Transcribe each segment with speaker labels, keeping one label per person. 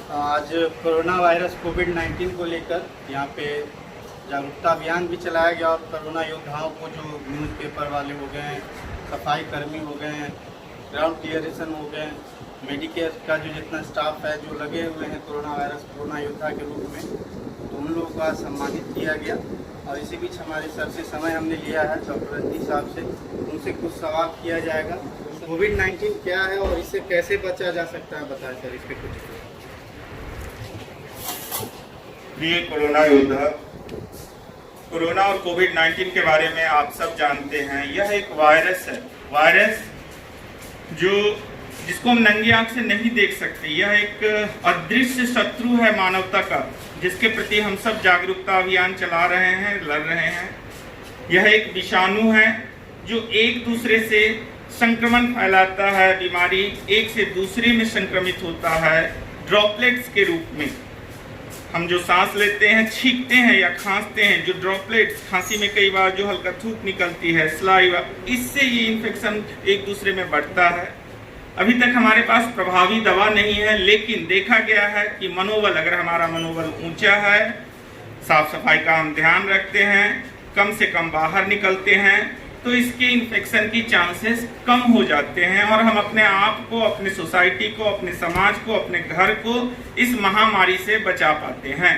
Speaker 1: आज corona virus कोविड-19 को लेकर यहाँ पे जागरूकता अभियान भी चलाया गया और कोरोना योद्धाओं को जो न्यूज़पेपर वाले हो गए हैं, सफाई कर्मी हो गए हैं, ग्राउंड क्लियरेशन हो गए, मेडिकेयर का जो जितना स्टाफ है जो लगे हुए हैं कोरोना योद्धा के रूप में, तो उन लोगों का सम्मानित किया गया। और इसी बीच हमारे सर से समय हमने लिया है डॉक्टर रजनी साहब से, उनसे कुछ सवाल किया जाएगा। कोविड-19 क्या है और इससे कैसे बचा जा सकता है, बताएं सर इस पर कुछ।
Speaker 2: प्रिय कोरोना योद्धा, कोरोना और कोविड-19 के बारे में आप सब जानते हैं। यह एक वायरस है, वायरस जिसको हम नंगी आंख से नहीं देख सकते। यह एक अदृश्य शत्रु है मानवता का, जिसके प्रति हम सब जागरूकता अभियान चला रहे हैं, लड़ रहे हैं। यह एक विषाणु है जो एक दूसरे से संक्रमण फैलाता है, बीमारी एक से दूसरे में संक्रमित होता है ड्रॉपलेट्स के रूप में। हम जो सांस लेते हैं, छींकते हैं या खांसते हैं, जो ड्रॉपलेट्स, खांसी में कई बार जो हल्का थूक निकलती है, सलाइवा, इससे ये इन्फेक्शन एक दूसरे में बढ़ता है। अभी तक हमारे पास प्रभावी दवा नहीं है, लेकिन देखा गया है कि मनोबल, अगर हमारा मनोबल ऊंचा है, साफ सफाई का हम ध्यान रखते हैं, कम से कम बाहर निकलते हैं, तो इसके इन्फेक्शन की चांसेस कम हो जाते हैं और हम अपने आप को, अपने सोसाइटी को, अपने समाज को, अपने घर को इस महामारी से बचा पाते हैं।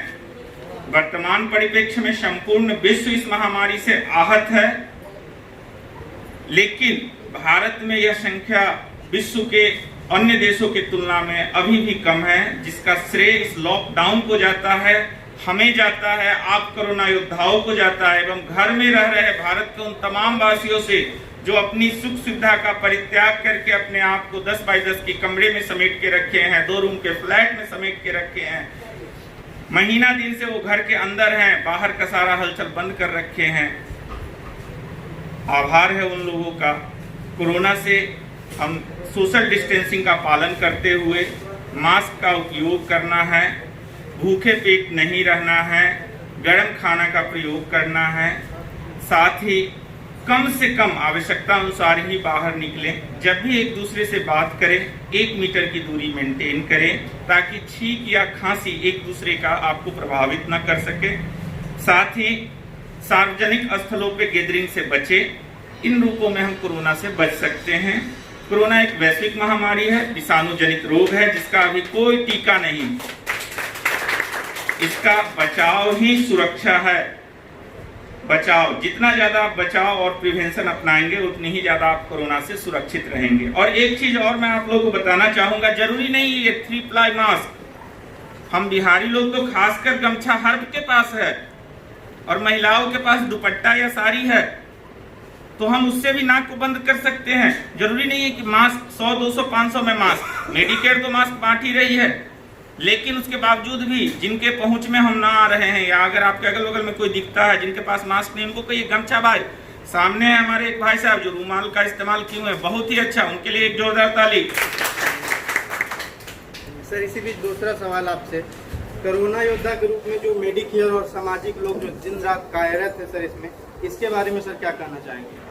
Speaker 2: वर्तमान परिप्रेक्ष्य में संपूर्ण विश्व इस महामारी से आहत है, लेकिन भारत में यह संख्या विश्व के अन्य देशों की तुलना में अभी भी कम है, जिसका श्रेय इस लॉकडाउन को जाता है, हमें जाता है, आप कोरोना योद्धाओं को जाता है, एवं घर में रह रहे भारत के उन तमाम वासियों से जो अपनी सुख सुविधा का परित्याग करके अपने आप को 10 बाई 10 की कमरे में समेट के रखे हैं, 2 रूम के फ्लैट में समेट के रखे हैं, महीना दिन से वो घर के अंदर हैं, बाहर का सारा हलचल बंद कर रखे हैं। आभार है उन लोगों का। कोरोना से हम सोशल डिस्टेंसिंग का पालन करते हुए मास्क का उपयोग करना है, भूखे पेट नहीं रहना है, गर्म खाना का प्रयोग करना है, साथ ही कम से कम आवश्यकता अनुसार ही बाहर निकलें। जब भी एक दूसरे से बात करें, 1 मीटर की दूरी मेंटेन करें, ताकि छींक या खांसी एक दूसरे का आपको प्रभावित न कर सके। साथ ही सार्वजनिक स्थलों पे गैदरिंग से बचें। इन रूपों में हम कोरोना से बच सकते हैं। कोरोना एक वैश्विक महामारी है, विषाणु जनित रोग है, जिसका अभी कोई टीका नहीं। इसका बचाव ही सुरक्षा है। बचाव, जितना ज्यादा आप बचाव और प्रिवेंशन अपनाएंगे, उतनी ही ज्यादा आप कोरोना से सुरक्षित रहेंगे। और एक चीज और मैं आप लोगों को बताना चाहूंगा, जरूरी नहीं ये 3 प्लाई मास्क, हम बिहारी लोग तो खासकर गमछा हर के पास है, और महिलाओं के पास दुपट्टा या साड़ी है, तो हम उससे भी नाक को बंद कर सकते हैं। जरूरी नहीं है कि मास्क 100, 200, 500 में मास्क, मेडिकेयर तो मास्क बांट ही रही है, लेकिन उसके बावजूद भी जिनके पहुंच में हम ना आ रहे हैं, या अगर आपके अगल बगल में कोई दिखता है जिनके पास मास्क नहीं, उनको कहिए गमछा भाई। सामने है हमारे एक भाई साहब जो रूमाल का इस्तेमाल किए हुए हैं, बहुत ही अच्छा, उनके लिए एक जोरदार ताली।
Speaker 1: सर इसी बीच दूसरा सवाल आपसे, कोरोना योद्धा के रूप में जो मेडिकेयर और सामाजिक लोग जो दिन रात कार्यरत है सर, इसमें इसके बारे में सर क्या कहना चाहेंगे?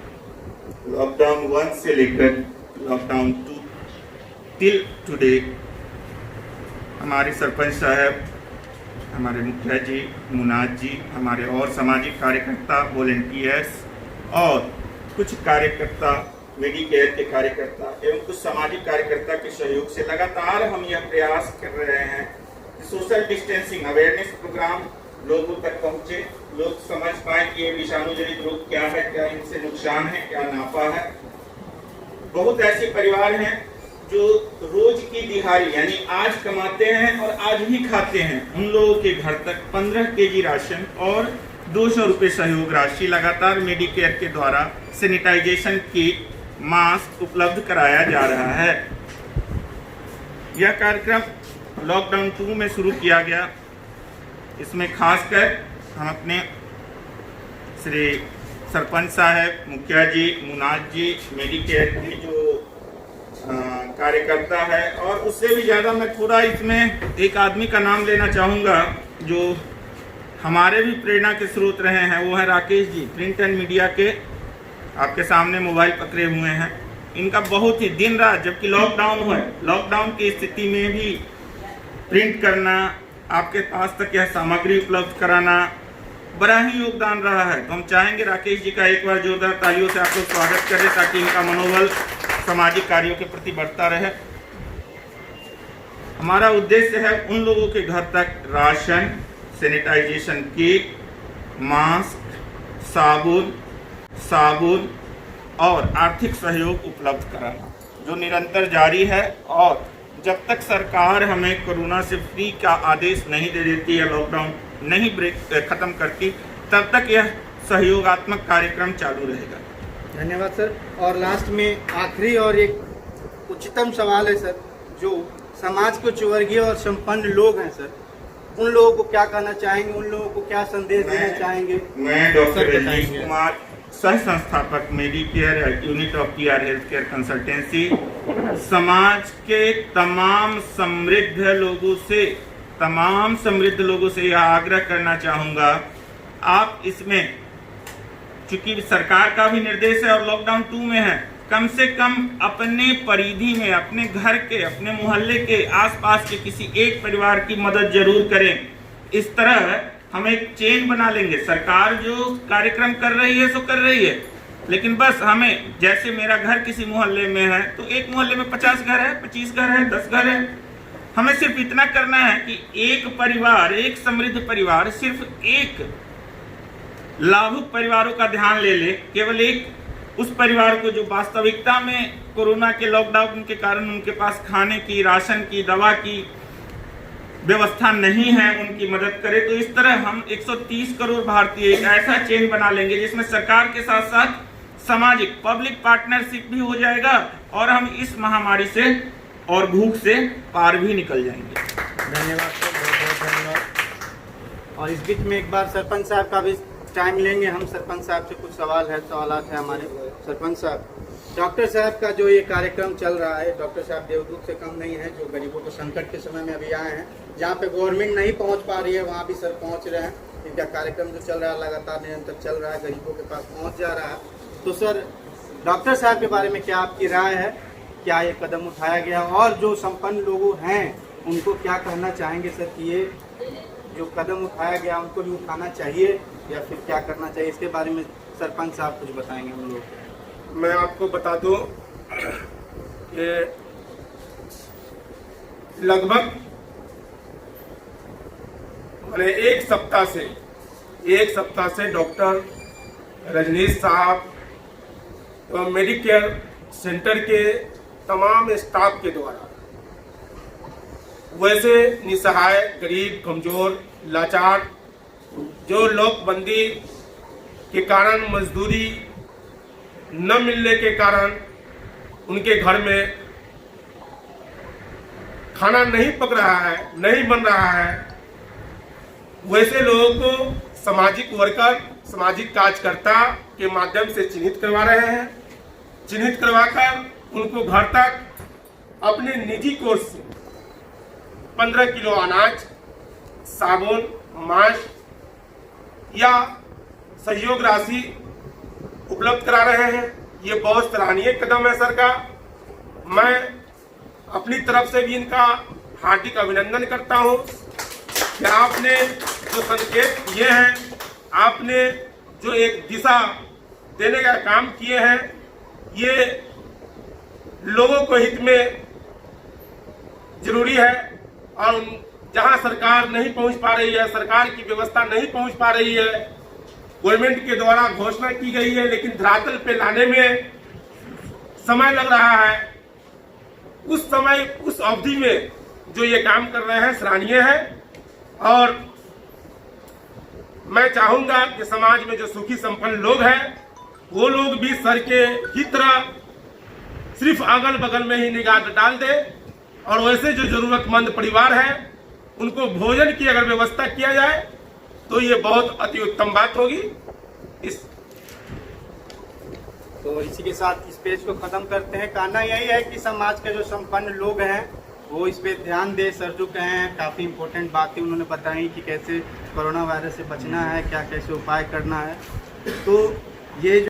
Speaker 2: लॉकडाउन 1 से लेकर लॉकडाउन 2 टिल टुडे हमारे सरपंच साहब, हमारे मुखिया जी, मुनाज जी, हमारे और सामाजिक कार्यकर्ता, वॉलेंटियर्स और कुछ कार्यकर्ता, मेडिकेयर के कार्यकर्ता एवं कुछ सामाजिक कार्यकर्ता के सहयोग से लगातार हम यह प्रयास कर रहे हैं कि सोशल डिस्टेंसिंग अवेयरनेस प्रोग्राम लोगों तक पहुंचे, लोग समझ पाए कि ये विषाणु जनित रोग क्या है, क्या इनसे नुकसान है, क्या नाफा है। बहुत ऐसे परिवार हैं जो रोज की दिहाड़ी यानी आज कमाते हैं और आज ही खाते हैं, उन लोगों के घर तक 15 केजी राशन और 200 रुपये सहयोग राशि लगातार मेडिकेयर के द्वारा सैनिटाइजेशन किट, मास्क उपलब्ध कराया जा रहा है। यह कार्यक्रम लॉकडाउन 2 में शुरू किया गया। इसमें खासकर हम अपने श्री सरपंच साहब, मुखिया जी, मुनाज जी, मेडिकेयर की जो कार्यकर्ता है, और उससे भी ज़्यादा मैं थोड़ा इसमें एक आदमी का नाम लेना चाहूँगा जो हमारे भी प्रेरणा के स्रोत रहे हैं, वो है Rakesh ji, print and media के, आपके सामने मोबाइल पकड़े हुए हैं। इनका बहुत ही दिन रात, जबकि लॉकडाउन हुआ है, लॉकडाउन की स्थिति में भी प्रिंट करना, आपके पास तक यह सामग्री उपलब्ध कराना बड़ा ही योगदान रहा है। तो हम चाहेंगे राकेश जी का एक बार जोरदार तालियों से आप लोग स्वागत करें ताकि इनका मनोबल सामाजिक कार्यों के प्रति बढ़ता रहे। हमारा उद्देश्य है उन लोगों के घर तक राशन, सैनिटाइजेशन किट, मास्क, साबुन और आर्थिक सहयोग उपलब्ध कराना जो निरंतर जारी है। और जब तक सरकार हमें कोरोना से फ्री का आदेश नहीं दे देती है, लॉकडाउन नहीं खत्म करती, तब तक यह सहयोगात्मक कार्यक्रम चालू रहेगा।
Speaker 1: धन्यवाद सर। और लास्ट में आखिरी और एक उच्चतम सवाल है सर, जो समाज के उच्च वर्गीय और संपन्न लोग हैं सर, उन लोगों को क्या कहना चाहेंगे, उन लोगों को क्या संदेश देना चाहेंगे?
Speaker 2: मैं डॉक्टर रजनीश कुमार, सह संस्थापक Medicare unit of PR health care consultancy, समाज के तमाम समृद्ध लोगों से यह आग्रह करना चाहूँगा, आप इसमें चूंकि सरकार का भी निर्देश है और लॉकडाउन 2 में है, कम से कम अपने परिधि में, अपने घर के, अपने मोहल्ले के आसपास के किसी एक परिवार की मदद जरूर करें। इस तरह हम एक चेन बना लेंगे। सरकार जो कार्यक्रम कर रही है सो कर रही है, लेकिन बस हमें, जैसे मेरा घर किसी मोहल्ले में है तो एक मोहल्ले में 50 घर है, 25 घर है, 10 घर है, हमें सिर्फ इतना करना है कि एक परिवार, एक समृद्ध परिवार सिर्फ एक लाभुक परिवारों का ध्यान ले ले, केवल एक उस परिवार को जो वास्तविकता में कोरोना के लॉकडाउन के कारण उनके पास खाने की, राशन की, दवा की व्यवस्था नहीं है, उनकी मदद करे। तो इस तरह हम 130 करोड़ भारतीय एक ऐसा चेन बना लेंगे जिसमें सरकार के साथ साथ सामाजिक पब्लिक पार्टनरशिप भी हो जाएगा और हम इस महामारी से और भूख से पार भी निकल जाएंगे।
Speaker 1: धन्यवाद सर, बहुत बहुत धन्यवाद। और इस बीच में एक बार सरपंच साहब का भी टाइम लेंगे हम। सरपंच साहब से कुछ सवालात है हमारे। सरपंच साहब, डॉक्टर साहब का जो ये कार्यक्रम चल रहा है, डॉक्टर साहब देवदूत से कम नहीं है, जो गरीबों को संकट के समय में अभी आए हैं, जहाँ पे गवर्नमेंट नहीं पहुँच पा रही है वहाँ भी सर पहुँच रहे हैं। इनका कार्यक्रम जो चल रहा है लगातार निरंतर चल रहा है, गरीबों के पास पहुँच जा रहा है। तो सर, डॉक्टर साहब के बारे में क्या आपकी राय है? क्या ये कदम उठाया गया और जो संपन्न लोग हैं उनको क्या कहना चाहेंगे सर कि ये जो कदम उठाया गया उनको भी उठाना चाहिए या फिर क्या करना चाहिए? इसके बारे में सरपंच साहब कुछ बताएंगे हम लोग।
Speaker 3: मैं आपको बता दूं कि लगभग मैंने एक सप्ताह से डॉक्टर रजनीश साहब तो मेडिकेयर सेंटर के तमाम स्टाफ के द्वारा वैसे निसहाय, गरीब, कमजोर, लाचार जो लोकबंदी के कारण, मजदूरी न मिलने के कारण उनके घर में खाना नहीं पक रहा है, नहीं बन रहा है, वैसे लोगों को सामाजिक वर्कर, सामाजिक कार्यकर्ता के माध्यम से चिन्हित करवा रहे हैं। चिन्हित करवाकर उनको घर तक अपने निजी कोष से 15 किलो अनाज, साबुन, मास्क या सहयोग राशि उपलब्ध करा रहे हैं। ये बहुत सराहनीय कदम है सर का। मैं अपनी तरफ से भी इनका हार्दिक अभिनंदन करता हूं कि आपने जो संकेत किए हैं, आपने जो एक दिशा देने का काम किए हैं, ये लोगों को हित में जरूरी है। और जहां सरकार नहीं पहुंच पा रही है, सरकार की व्यवस्था नहीं पहुंच पा रही है, गवर्नमेंट के द्वारा घोषणा की गई है लेकिन धरातल पे लाने में समय लग रहा है, उस समय, उस अवधि में जो ये काम कर रहे हैं सराहनीय है। और मैं चाहूंगा कि समाज में जो सुखी संपन्न लोग हैं वो लोग भी सर के ही तरह सिर्फ अगल बगल में ही निगाह डाल दे और वैसे जो जरूरतमंद परिवार है उनको भोजन की अगर व्यवस्था किया जाए तो ये बहुत अति उत्तम बात होगी।
Speaker 1: तो इसी के साथ इस पेज को खत्म करते हैं। कहना यही है कि समाज के जो संपन्न लोग हैं वो इस पे ध्यान दे। सर जो कहे हैं काफ़ी इम्पोर्टेंट बातें उन्होंने बताई कि कैसे कोरोना वायरस से बचना है, क्या कैसे उपाय करना है। तो ये